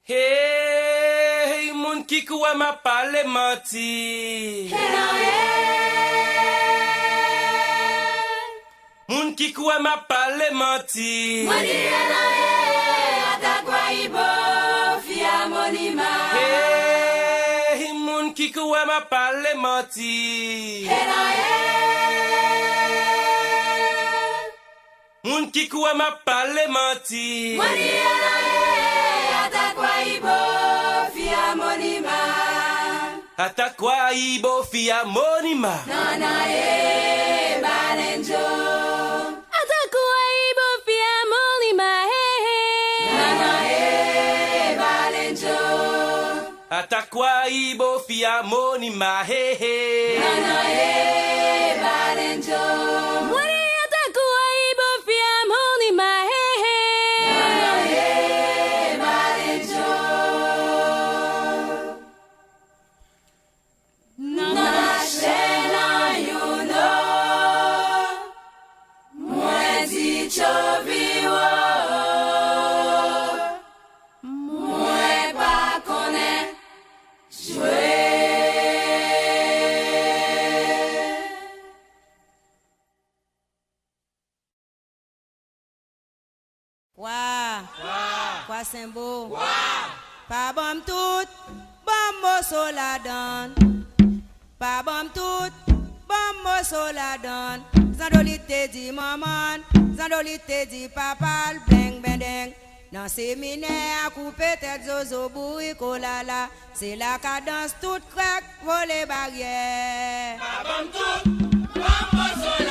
Hey, moun ki kouwe ma pale manti. Moun ki kouwe ma pale manti. Hey, moun ki kouwe ma pale manti. Moun ki kouwe ma pale manti. Atakwa ibo fia monima. Nana balenjo. Atakwa ibo fia monima. Nana balenjo. Atakwa ibo fia monima. Nana balenjo. Wari atakwa ibo fia monima. Nana balenjo. Kwa sembo pa bom tout bombo la donne pa bom tout bombo la donne zandolite di maman zandolite di papa bling bendeng dans séminaire à couper tête zozo boui kolala c'est la cadence toute craque voler barrière Pa bom tout bombo la